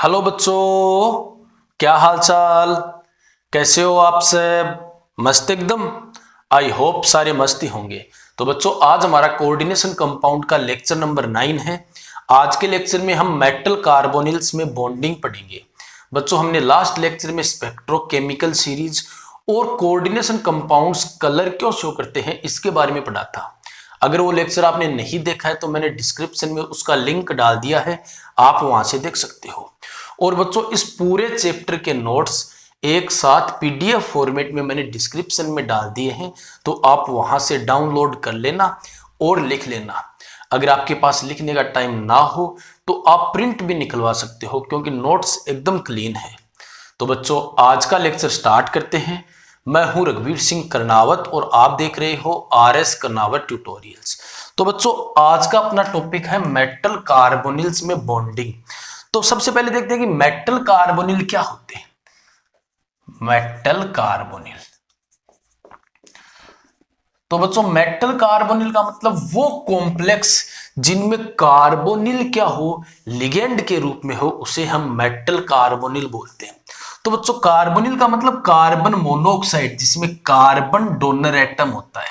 Hello बच्चों, क्या हाल चाल। कैसे हो आप सब? मस्त एकदम। आई होप सारे मस्ती होंगे। तो बच्चों, आज हमारा कोऑर्डिनेशन कंपाउंड का लेक्चर नंबर 9 है। आज के लेक्चर में हम मेटल कार्बोनिल्स में बॉन्डिंग पढ़ेंगे। बच्चों, हमने लास्ट लेक्चर में स्पेक्ट्रोकेमिकल सीरीज और कोऑर्डिनेशन कंपाउंड्स कलर क्यों शो करते हैं इसके बारे में पढ़ा था। अगर वो लेक्चर आपने नहीं देखा है तो मैंने डिस्क्रिप्शन में उसका लिंक डाल दिया है, आप वहां से देख सकते हो। और बच्चों, इस पूरे चैप्टर के नोट्स एक साथ पीडीएफ फॉर्मेट में मैंने डिस्क्रिप्शन में डाल दिए हैं, तो आप वहां से डाउनलोड कर लेना और लिख लेना। अगर आपके पास लिखने का टाइम ना हो तो आप प्रिंट भी निकलवा सकते हो, क्योंकि नोट्स एकदम क्लीन है। तो बच्चों, आज का लेक्चर स्टार्ट करते हैं। मैं हूं रघुवीर सिंह करनावत और आप देख रहे हो आरएस करनावत ट्यूटोरियल्स। तो बच्चों, आज का अपना टॉपिक है मेटल कार्बोनिल्स में बॉन्डिंग। तो सबसे पहले देखते हैं कि मेटल कार्बोनिल क्या होते हैं। मेटल कार्बोनिल, तो बच्चों मेटल कार्बोनिल का मतलब वो कॉम्प्लेक्स जिनमें कार्बोनिल क्या हो, लिगेंड के रूप में हो, उसे हम मेटल कार्बोनिल बोलते हैं। तो बच्चों, कार्बोनिल का मतलब कार्बन मोनोऑक्साइड जिसमें कार्बन डोनर एटम होता है।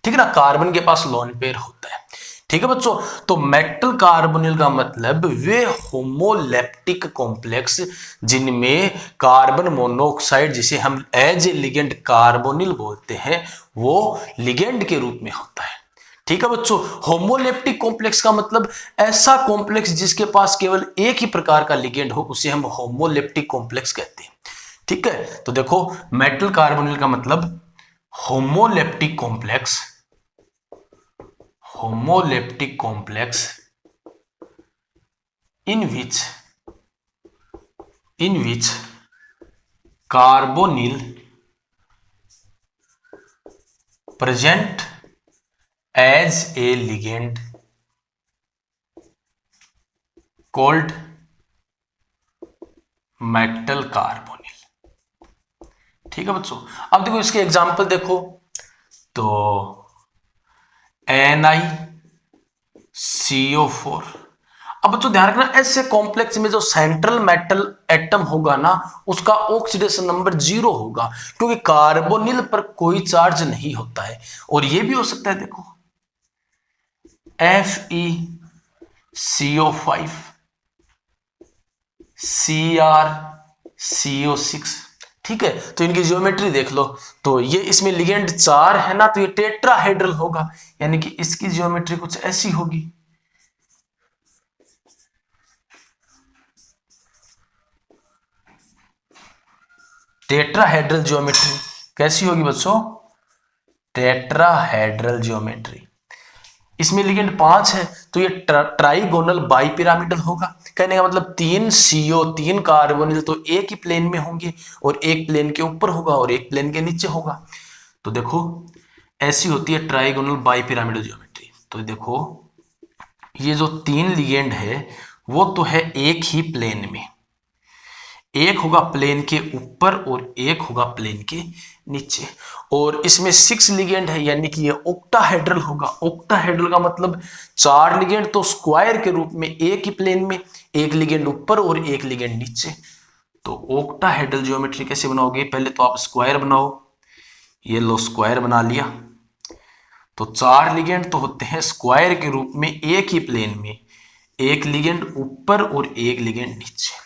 ठीक है ना, कार्बन के पास लोन पेयर होता है। ठीक है बच्चों, तो मेटल कार्बोनिल का मतलब वे होमोलेप्टिक कॉम्प्लेक्स जिनमें कार्बन मोनोऑक्साइड जिसे हम एज ए लिगेंड कार्बोनिल बोलते हैं, वो लिगेंड के रूप में होता है। ठीक है बच्चों, होमोलेप्टिक कॉम्प्लेक्स का मतलब ऐसा कॉम्प्लेक्स जिसके पास केवल एक ही प्रकार का लिगेंड हो, उसे हम होमोलेप्टिक कॉम्प्लेक्स कहते हैं। ठीक है, तो देखो मेटल कार्बोनिल का मतलब homoleptic complex, homoleptic complex in which carbonyl present as a ligand called metal carbonyl. ठीक है बच्चों, अब देखो इसके एग्जांपल देखो, तो NiCO4। अब बच्चों ध्यान रखना, ऐसे कॉम्प्लेक्स में जो सेंट्रल मेटल एटम होगा ना, उसका ऑक्सीडेशन नंबर 0 होगा, क्योंकि कार्बोनिल पर कोई चार्ज नहीं होता है। और ये भी हो सकता है, देखो FeCO5, CrCO6। ठीक है, तो इनकी ज्योमेट्री देख लो, तो ये इसमें लिगेंड 4 है ना, तो ये टेट्राहेड्रल होगा, यानी कि इसकी ज्योमेट्री कुछ ऐसी होगी। टेट्राहेड्रल ज्योमेट्री कैसी होगी बच्चों? Tetrahedral geometry. इसमें लिगेंड 5 है, तो ये ट्राइगोनल बाइपिरामिडल होगा। कहने का मतलब 3 कार्बोनिल तो एक ही प्लेन में होंगे, और एक प्लेन के ऊपर होगा और एक प्लेन के नीचे होगा। तो देखो ऐसी होती है ट्राइगोनल बाइपिरामिडल ज्योमेट्री। तो देखो ये जो 3 लिगेंड है वो तो है एक ही प्लेन में, एक होगा प्लेन के ऊपर और एक होगा प्लेन के नीचे। और इसमें 6 लिगेंड है, यानी कि ये ओक्टाहेड्रल होगा। ओक्टाहेड्रल का मतलब 4 लिगेंड तो स्क्वायर के रूप में एक ही प्लेन में, एक लिगेंड ऊपर और एक लिगेंड नीचे। तो ओक्टाहेड्रल ज्योमेट्री कैसे बनाओगे? पहले तो आप स्क्वायर बनाओ, ये लो स्क्वायर बना लिया। तो 4 लिगेंड तो होते हैं स्क्वायर के रूप में एक ही प्लेन में, एक लिगेंड ऊपर और एक लिगेंड नीचे।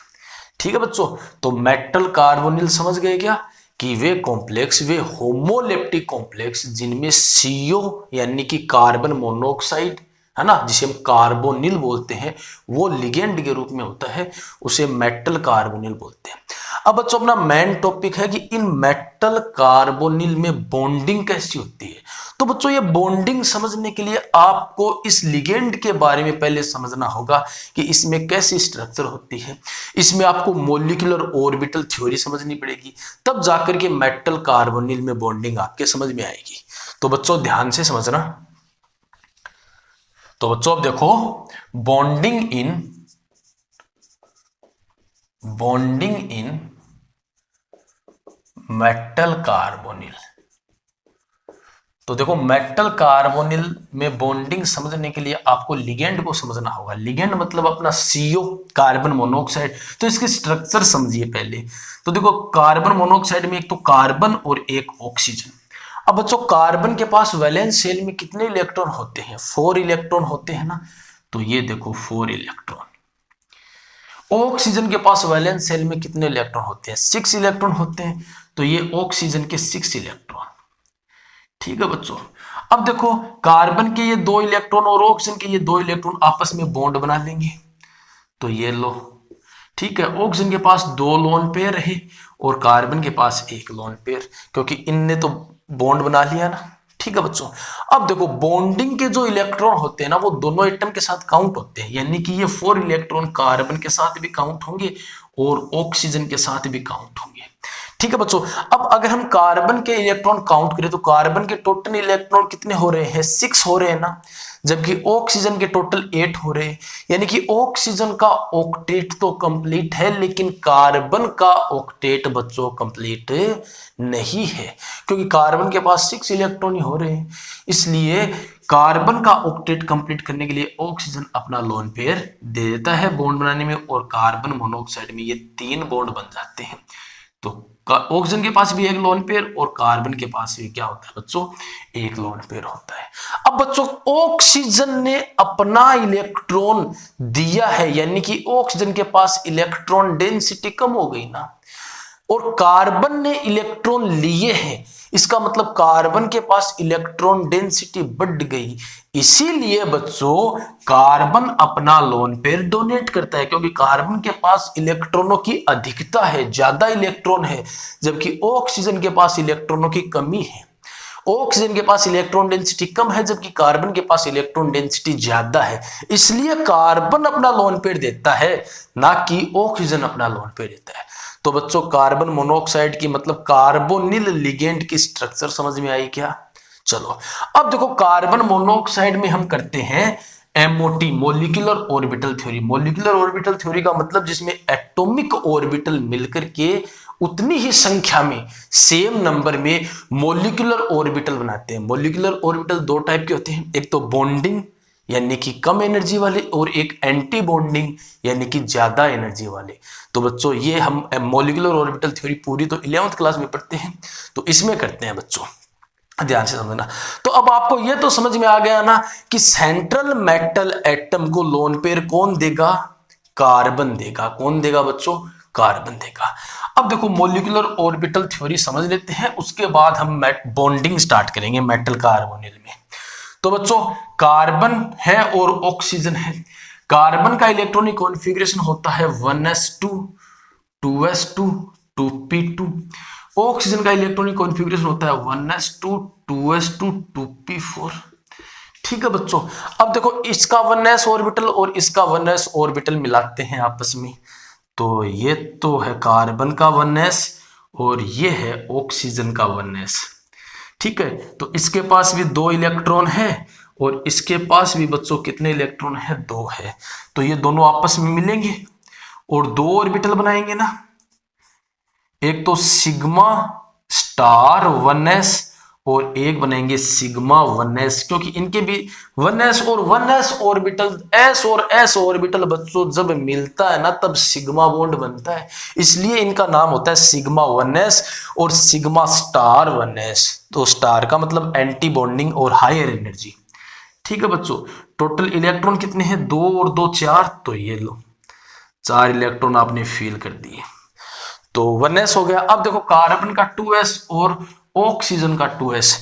ठीक है बच्चों, तो मेटल कार्बोनिल समझ गए क्या कि वे कॉम्प्लेक्स, वे होमोलेप्टिक कॉम्प्लेक्स जिनमें सीओ यानी कि कार्बन मोनोऑक्साइड है ना, जिसे हम कार्बोनिल बोलते हैं, वो लिगेंड के रूप में होता है, उसे मेटल कार्बोनिल बोलते हैं। अब बच्चों अपना मेन टॉपिक है कि इन मेटल कार्बोनिल में बॉन्डिंग कैसी होती है। तो बच्चों ये बॉन्डिंग समझने के लिए आपको इस लिगेंड के बारे में पहले समझना होगा कि इसमें कैसी स्ट्रक्चर होती है। इसमें आपको मॉलिक्यूलर ऑर्बिटल थ्योरी समझनी पड़ेगी, तब जाकर के मेटल कार्बोनिल में बॉन्डिंग आपके समझ में आएगी। तो बच्चों ध्यान से समझना। तो बच्चों अब देखो, बॉन्डिंग इन मेटल कार्बोनिल। तो देखो मेटल कार्बोनिल में बॉन्डिंग समझने के लिए आपको लिगेंड को समझना होगा। लिगेंड मतलब अपना CO कार्बन मोनोऑक्साइड। तो इसकी स्ट्रक्चर समझिए पहले। तो देखो कार्बन मोनोऑक्साइड में एक तो कार्बन और एक ऑक्सीजन। अब बच्चों कार्बन के पास वैलेंस शेल में कितने इलेक्ट्रॉन होते हैं? 4 इलेक्ट्रॉन होते हैं ना। तो ये देखो 4 इलेक्ट्रॉन। ऑक्सीजन के पास वैलेंस शेल में कितने इलेक्ट्रॉन होते हैं? 6 इलेक्ट्रॉन होते हैं। तो ये ऑक्सीजन के 6 इलेक्ट्रॉन। ठीक है बच्चों। अब देखो कार्बन के ये 2 इलेक्ट्रॉन और ऑक्सीजन के ये 2 इलेक्ट्रॉन आपस में बॉन्ड बना लेंगे। तो ये लो, ठीक है, ऑक्सीजन के पास 2 लोन पेयर रहे और कार्बन के पास 1 लोन पेयर, क्योंकि इनने तो बॉन्ड बना लिया ना। ठीक है बच्चों। अब देखो बॉन्डिंग के जो इलेक्ट्रॉन होते हैं ना वो दोनों एटम के साथ काउंट होते हैं, यानी कि ये 4 इलेक्ट्रॉन कार्बन के साथ भी काउंट होंगे और ऑक्सीजन के साथ भी काउंट होंगे। ठीक है बच्चों। अब अगर हम कार्बन के इलेक्ट्रॉन काउंट करें तो कार्बन के टोटल इलेक्ट्रॉन कितने हो रहे हैं? 6 हो रहे हैं ना, जबकि ऑक्सीजन के टोटल 8 हो रहे हैं। यानी कि ऑक्सीजन का ऑक्टेट तो कंप्लीट है, लेकिन कार्बन का ऑक्टेट बच्चों कंप्लीट नहीं है, क्योंकि कार्बन के पास 6 इलेक्ट्रॉन ही हो रहे हैं। इसलिए कार्बन का ऑक्टेट कंप्लीट करने के लिए ऑक्सीजन अपना लोन पेयर दे देता है बॉन्ड बनाने में, और कार्बन मोनोऑक्साइड में ये 3 बॉन्ड बन जाते हैं। तो ऑक्सीजन के पास भी 1 लोन पेयर और कार्बन के पास भी क्या होता है बच्चों? 1 लोन पेयर होता है। अब बच्चों ऑक्सीजन ने अपना इलेक्ट्रॉन दिया है, यानी कि ऑक्सीजन के पास इलेक्ट्रॉन डेंसिटी कम हो गई ना, और कार्बन ने इलेक्ट्रॉन लिए हैं। इसका मतलब कार्बन के पास इलेक्ट्रॉन डेंसिटी बढ़ गई। इसीलिए बच्चों कार्बन अपना लोन पेयर डोनेट करता है, क्योंकि कार्बन के पास इलेक्ट्रॉनों की अधिकता है, ज्यादा इलेक्ट्रॉन है, जबकि ऑक्सीजन के पास इलेक्ट्रॉनों की कमी है। ऑक्सीजन के पास इलेक्ट्रॉन डेंसिटी कम है, जबकि कार्बन के पास इलेक्ट्रॉन डेंसिटी ज्यादा है। इसलिए कार्बन अपना लोन पेयर देता है, ना कि ऑक्सीजन अपना लोन पेयर देता है। तो बच्चों कार्बन मोनोऑक्साइड की मतलब कार्बोनिल लिगेंड की स्ट्रक्चर समझ में आई क्या? चलो अब देखो कार्बन मोनोऑक्साइड में हम करते हैं MOT, molecular orbital theory. Molecular orbital theory का मतलब जिसमें एटॉमिक ऑर्बिटल मिलकर के उतनी ही संख्या में, सेम नंबर में मोलिकुलर ऑर्बिटल बनाते हैं। मोलिकुलर ऑर्बिटल 2 टाइप के होते हैं, एक तो बॉन्डिंग यानी कि कम एनर्जी वाले, और एक एंटी बॉन्डिंग यानी कि ज्यादा एनर्जी वाले। तो बच्चों ये हम मोलिकुलर ऑर्बिटल थ्योरी पूरी तो 11th क्लास में पढ़ते हैं, तो इसमें करते हैं बच्चों, ध्यान से समझना। तो अब आपको ये तो समझ में आ गया ना कि सेंट्रल मेटल एटम को लोन पेयर कौन देगा? कार्बन देगा। कौन देगा बच्चों? कार्बन देगा। अब देखो मोलिकुलर ऑर्बिटल थ्योरी समझ लेते हैं, उसके बाद हम बॉन्डिंग स्टार्ट करेंगे मेटल कार्बोनिल में। तो बच्चों कार्बन है और ऑक्सीजन है। कार्बन का इलेक्ट्रॉनिक कॉन्फ़िगरेशन होता है 1s2 2s2 2p2। ऑक्सीजन का इलेक्ट्रॉनिक कॉन्फ़िगरेशन होता है 1s2 2s2 2p4। ठीक है बच्चों। अब देखो इसका 1s ऑर्बिटल और इसका 1s ऑर्बिटल मिलाते हैं आपस में, तो ये तो है कार्बन का 1s और ये है ऑक्सीजन का 1s। ठीक है, तो इसके पास भी 2 इलेक्ट्रॉन है और इसके पास भी बच्चों कितने इलेक्ट्रॉन है? 2 है। तो ये दोनों आपस में मिलेंगे और 2 ऑर्बिटल बनाएंगे ना, एक तो सिग्मा स्टार 1s और एक बनाएंगे सिग्मा 1s, क्योंकि इनके भी 1s और 1s ऑर्बिटल, s और s ऑर्बिटल बच्चों जब मिलता है ना तब सिग्मा बॉन्ड बनता है, इसलिए इनका नाम होता है सिग्मा 1s और सिग्मा स्टार 1s। तो स्टार का मतलब एंटी बॉन्डिंग और हायर एनर्जी। ठीक है बच्चों, टोटल इलेक्ट्रॉन कितने हैं? 2 और 2 4, तो ये लो 4 इलेक्ट्रॉन आपने फील कर दिए, तो 1s हो गया। अब देखो कार्बन का 2s और ऑक्सीजन का 2s,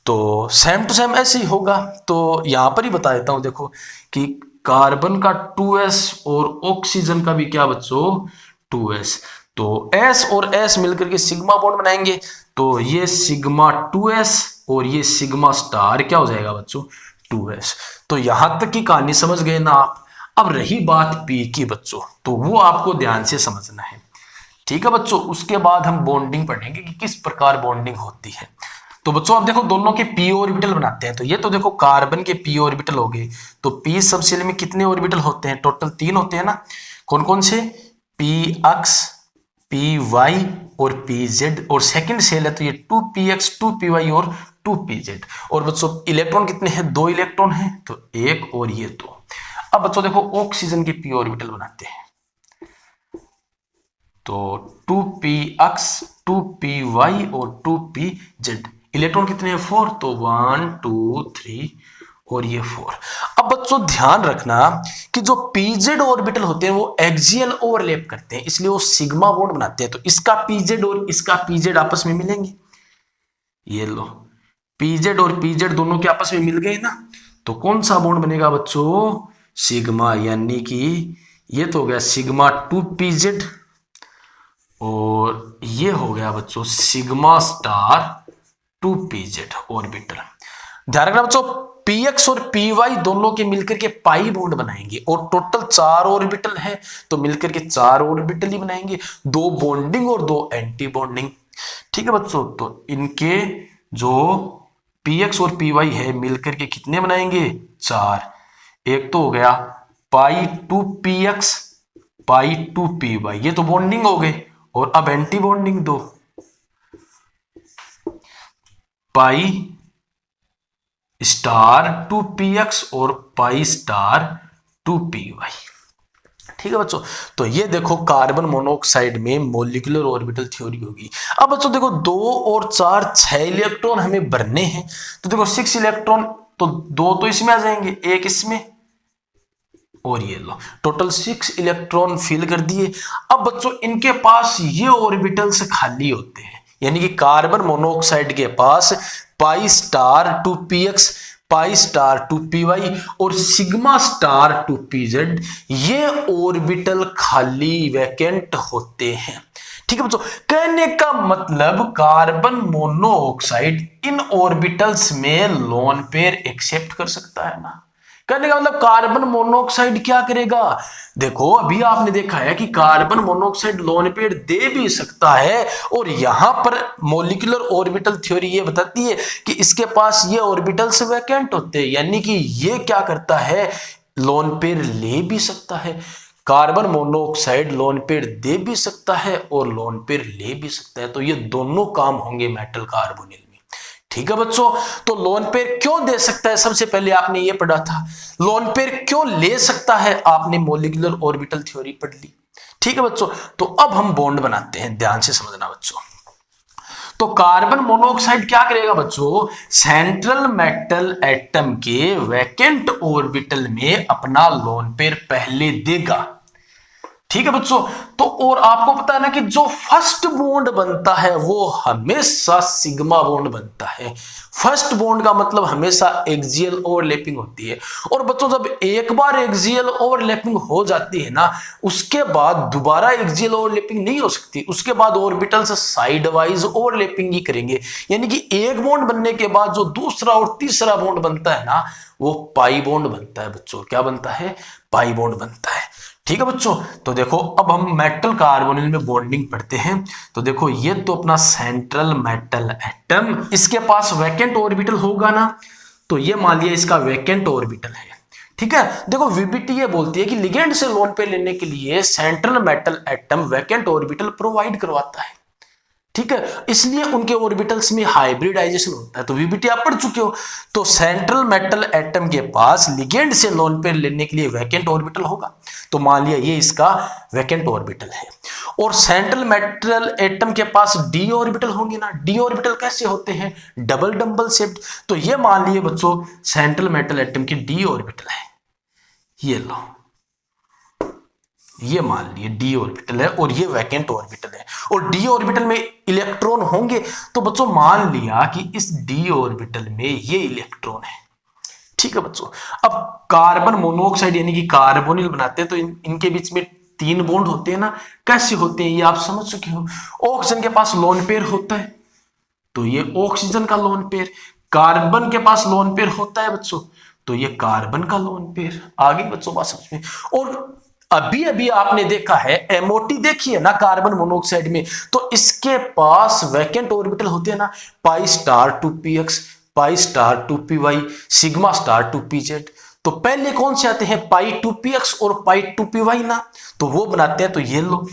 तो सेम टू सेम ऐसे ही होगा। तो यहां पर ही बता देता हूं, देखो कि कार्बन का 2s और ऑक्सीजन का भी क्या बच्चों? 2s। तो s और s मिलकर के सिग्मा बॉन्ड बनाएंगे, तो ये सिग्मा 2s और ये सिग्मा स्टार क्या हो जाएगा बच्चों? 2s। तो यहां तक की कहानी समझ गए ना आप। अब रही बात p की बच्चों, तो वो आपको ध्यान से समझना है। ठीक है बच्चों, उसके बाद हम बॉन्डिंग पढ़ेंगे कि किस प्रकार बॉन्डिंग होती है। तो बच्चों आप देखो दोनों के p ऑर्बिटल बनाते हैं, तो ये तो देखो कार्बन के p ऑर्बिटल हो गए। तो p सबशेल में कितने ऑर्बिटल होते हैं? टोटल 3 होते हैं ना। कौन कौन से? px py और पी जेड, और सेकंड सेल है तो ये 2px 2py और 2pz। और बच्चों इलेक्ट्रॉन कितने हैं, 2 इलेक्ट्रॉन हैं, तो एक और ये 2। अब बच्चों देखो ऑक्सीजन के p ऑर्बिटल बनाते हैं, तो 2px 2py और 2pz। इलेक्ट्रॉन कितने हैं, 4, तो 1 2 3 और ये 4। अब बच्चों ध्यान रखना कि जो pz ऑर्बिटल होते हैं वो एक्सियल ओवरलैप करते हैं, इसलिए वो सिग्मा बॉन्ड बनाते हैं। तो इसका pz और इसका pz आपस में मिलेंगे, ये लो pz और pz दोनों के आपस में मिल गए ना, तो कौन सा बॉन्ड बनेगा बच्चों, सिग्मा, यानी कि ये तो हो गया सिग्मा 2pz और ये हो गया बच्चों सिग्मा स्टार 2pz ऑर्बिटल। ध्यान रखना बच्चों px और py दोनों के मिलकर के पाई बॉन्ड बनाएंगे, और टोटल 4 ऑर्बिटल है तो मिलकर के 4 ऑर्बिटल ही बनाएंगे, 2 बॉन्डिंग और 2 एंटी बॉन्डिंग। ठीक है बच्चों, तो इनके जो px और py है मिलकर के कितने बनाएंगे, 4। एक तो हो गया पाई 2px पाई 2py, ये तो बॉन्डिंग हो गए, और अब anti bonding 2 pi star 2px और पाई स्टार 2py। ठीक है बच्चों, तो ये देखो कार्बन मोनोऑक्साइड में मॉलिक्यूलर ऑर्बिटल थ्योरी होगी। अब बच्चों देखो 2 और 4 6 इलेक्ट्रॉन हमें भरने हैं, तो देखो 6 इलेक्ट्रॉन, तो 2 तो इसमें आ जाएंगे, एक इसमें, और ये लो टोटल 6 इलेक्ट्रॉन फिल कर दिए। अब बच्चों इनके पास ये ऑर्बिटल्स खाली होते हैं, यानी कि कार्बन मोनोऑक्साइड के पास pi star 2px pi star 2py और सिग्मा स्टार 2pz ये ऑर्बिटल खाली वैकेंट होते हैं। ठीक है बच्चों, कहने का मतलब कार्बन मोनोऑक्साइड इन ऑर्बिटल्स में लोन पेयर एक्सेप्ट कर सकता है ना। कहने का मतलब कार्बन मोनोऑक्साइड क्या करेगा, देखो अभी आपने देखा है कि कार्बन मोनोऑक्साइड लोन पेयर दे भी सकता है, और यहां पर मॉलिक्यूलर ऑर्बिटल थ्योरी ये बताती है कि इसके पास ये ऑर्बिटल्स वैकेंट होते हैं, यानी कि ये क्या करता है, लोन पेयर ले भी सकता है। कार्बन मोनोऑक्साइड लोन पेयर दे भी सकता है और लोन पेयर ले भी सकता है, तो ये दोनों काम होंगे मेटल कार्बोनिल में। ठीक है बच्चों, तो लोन पेयर क्यों दे सकता है, सबसे पहले आपने ये पढ़ा था। लोन पेयर क्यों ले सकता है, आपने मॉलिक्यूलर ऑर्बिटल थ्योरी पढ़ ली। ठीक है बच्चों, तो अब हम बॉन्ड बनाते हैं, ध्यान से समझना बच्चों। तो कार्बन मोनोऑक्साइड क्या करेगा बच्चों, सेंट्रल मेटल एटम के वैकेंट ऑर्बिटल में अपना लोन पेयर पहले देगा। ठीक है बच्चों, तो और आपको पता है ना कि जो फर्स्ट बॉन्ड बनता है वो हमेशा सिग्मा बॉन्ड बनता है। फर्स्ट बॉन्ड का मतलब हमेशा एक्सियल ओवरलैपिंग होती है, और बच्चों जब एक बार एक्सियल ओवरलैपिंग हो जाती है ना, उसके बाद दोबारा एक्सियल ओवरलैपिंग नहीं हो सकती, उसके बाद ऑर्बिटल्स साइड वाइज ओवरलैपिंग ही करेंगे। यानी कि एक बॉन्ड बनने के बाद जो दूसरा और तीसरा बॉन्ड बनता है ना, वो पाई बॉन्ड बनता है बच्चों। क्या बनता है, पाई बॉन्ड बनता है। ठीक है बच्चों, तो देखो अब हम मेटल कार्बोनिल में बॉन्डिंग पढ़ते हैं। तो देखो ये तो अपना सेंट्रल मेटल एटम, इसके पास वैकेंट ऑर्बिटल होगा ना, तो ये मान लिया इसका वैकेंट ऑर्बिटल है। ठीक है, देखो वीबीटी ये बोलती है कि लिगेंड से लोन पे लेने के लिए central metal atom vacant orbital provide करवाता है। ठीक है, इसलिए उनके ऑर्बिटल्स में हाइब्रिडाइजेशन होता है। तो वीबीटी आप पढ़ चुके हो, तो सेंट्रल मेटल एटम के पास लिगेंड से लोन पेयर लेने के लिए वैकेंट ऑर्बिटल होगा, तो मान लिया ये इसका वैकेंट ऑर्बिटल है। और सेंट्रल मेटल एटम के पास डी ऑर्बिटल होंगे ना, डी ऑर्बिटल कैसे होते हैं, डबल डंबल शेप्ड, तो ये मान लिए बच्चों सेंट्रल मेटल एटम की डी ऑर्बिटल है। ये लो, ये मान लिए डी ऑर्बिटल है और ये वैकेंट ऑर्बिटल है, और डी ऑर्बिटल में इलेक्ट्रॉन होंगे, तो बच्चों मान लिया कि इस डी ऑर्बिटल में ये इलेक्ट्रॉन है। ठीक है बच्चों, अब कार्बन मोनोऑक्साइड यानी कि कार्बोनिल बनाते हैं, तो इनके बीच में 3 बॉन्ड होते हैं ना, कैसे होते हैं ये आप समझ चुके हो। ऑक्सीजन के पास लोन पेयर होता है, तो ये ऑक्सीजन का लोन पेयर, कार्बन के पास लोन पेयर होता है बच्चों, तो ये कार्बन का लोन पेयर। आगे बच्चों बात समझ में। और अभी अभी आपने देखा है एमओटी देखी है ना कार्बन मोनोऑक्साइड में, तो इसके पास वैकेंट ऑर्बिटल होते हैं ना, pi star 2px pi star 2py sigma star 2pz। तो पहले कौन से आते हैं, पाई 2px और पाई 2py ना, तो वो बनाते हैं। तो ये लो,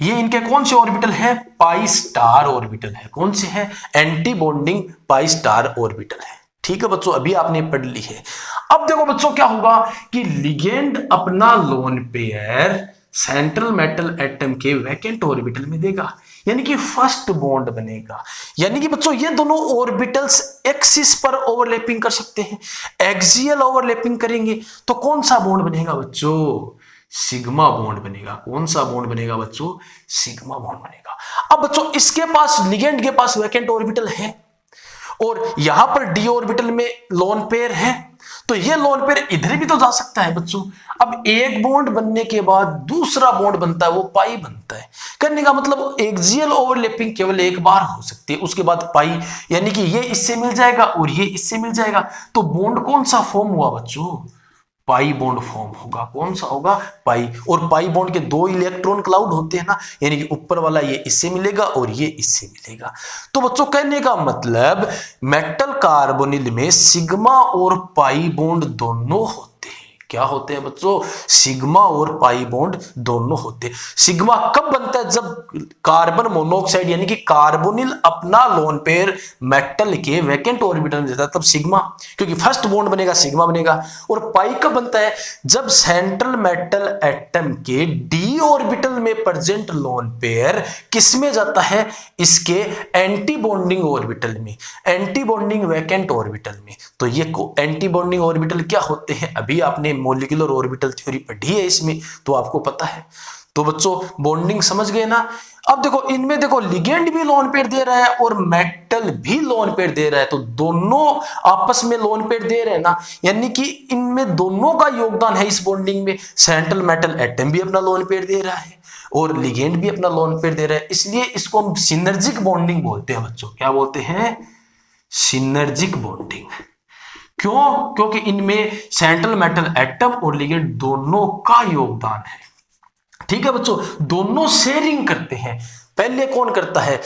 ये इनके कौन से ऑर्बिटल है? पाई स्टार ऑर्बिटल है। कौन से है? Anti bonding pi star orbital है। ठीक है बच्चों, अभी आपने पढ़ ली है। अब देखो बच्चों क्या होगा कि लिगेंड अपना lone pair central metal atom के वैकेंट ऑर्बिटल में देगा, यानी कि फर्स्ट बॉन्ड बनेगा। यानी कि बच्चों ये दोनों ऑर्बिटल्स एक्सिस पर ओवरलैपिंग कर सकते हैं। एक्सियल ओवरलैपिंग करेंगे तो कौन सा बॉन्ड बनेगा बच्चों? सिग्मा बॉन्ड बनेगा। कौन सा बॉन्ड बनेगा बच्चों? सिग्मा बॉन्ड बनेगा। अब बच्चों इसके पास, लिगेंड के पास वैकेंट ऑर्बिटल है और यहां पर डी ऑर्बिटल में लोन पेयर है, तो ये लोन पेयर इधर भी तो जा सकता है बच्चों। अब एक बॉन्ड बनने के बाद दूसरा बॉन्ड बनता है, वो पाई बनता है। करने का मतलब एक्सियल ओवरलैपिंग केवल एक बार हो सकती है, उसके बाद पाई, यानी कि ये इससे मिल जाएगा और ये इससे मिल जाएगा, तो बॉन्ड कौन सा फॉर्म हुआ बच्चों? पाई बॉन्ड फॉर्म होगा। कौन सा होगा? पाई। और पाई बॉन्ड के दो इलेक्ट्रॉन क्लाउड होते हैं ना, यानी कि ऊपर वाला ये इससे मिलेगा और ये इससे मिलेगा। तो बच्चों कहने का मतलब मेटल कार्बोनिल में सिग्मा और पाई बॉन्ड दोनों होते हैं। क्या होते हैं बच्चों? सिग्मा और पाई बॉन्ड दोनों होते हैं। सिग्मा कब बनता है? जब कार्बन मोनोऑक्साइड यानी कि कार्बोनिल अपना लोन पेयर मेटल के वैकेंट ऑर्बिटल में देता है, तब सिग्मा, क्योंकि फर्स्ट बॉन्ड बनेगा सिग्मा बनेगा। और पाई कब बनता है? जब सेंट्रल मेटल एटम के डी ऑर्बिटल में प्रेजेंट लोन पेयर किस में जाता है? इसके एंटी बॉन्डिंग ऑर्बिटल में, एंटी बॉन्डिंग वैकेंट ऑर्बिटल में। तो ये एंटी बॉन्डिंग ऑर्बिटल क्या होते हैं? अभी आपने मॉलिक्यूलर ऑर्बिटल थ्योरी पढ़ी है इसमें, तो आपको पता है। तो बच्चों बॉन्डिंग समझ गए ना। अब देखो इनमें देखो लिगेंड भी लोन पेयर दे रहा है और मेटल भी लोन पेयर दे रहा है, तो दोनों आपस में लोन पेयर दे रहे हैं ना, यानी कि इनमें दोनों का योगदान है इस बॉन्डिंग में। सेंट्रल मेटल एटम भी अपना लोन पेयर दे रहा है और लिगेंड भी अपना लोन पेयर दे रहा है, इसलिए इसको हम सिनर्जिक बॉन्डिंग बोलते हैं बच्चों। क्या बोलते हैं? Synergic bonding. क्यों? क्योंकि इनमें सेंट्रल मेटल एटम और लिगेंड दोनों का योगदान है। ठीक है बच्चों, दोनों शेयरिंग करते हैं। पहले कौन करता है?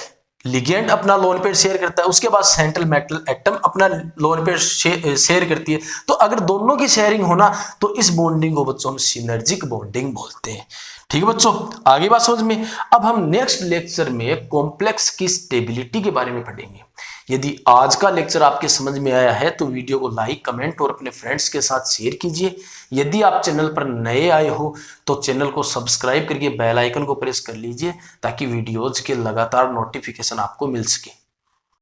लिगेंड अपना लोन पेयर शेयर करता है, उसके बाद सेंट्रल मेटल एटम अपना लोन पेयर शेयर करती है। तो अगर दोनों की शेयरिंग होना तो इस बॉन्डिंग को बच्चों हम सिनर्जिक बॉन्डिंग बोलते हैं। ठीक है बच्चों, आगे बात समझ में। अब हम नेक्स्ट लेक्चर में कॉम्प्लेक्स की स्टेबिलिटी के बारे में पढ़ेंगे। यदि आज का लेक्चर आपके समझ में आया है तो वीडियो को लाइक, कमेंट और अपने फ्रेंड्स के साथ शेयर कीजिए। यदि आप चैनल पर नए आए हो तो चैनल को सब्सक्राइब करके बेल आइकन को प्रेस कर लीजिए ताकि वीडियोज के लगातार नोटिफिकेशन आपको मिल सके।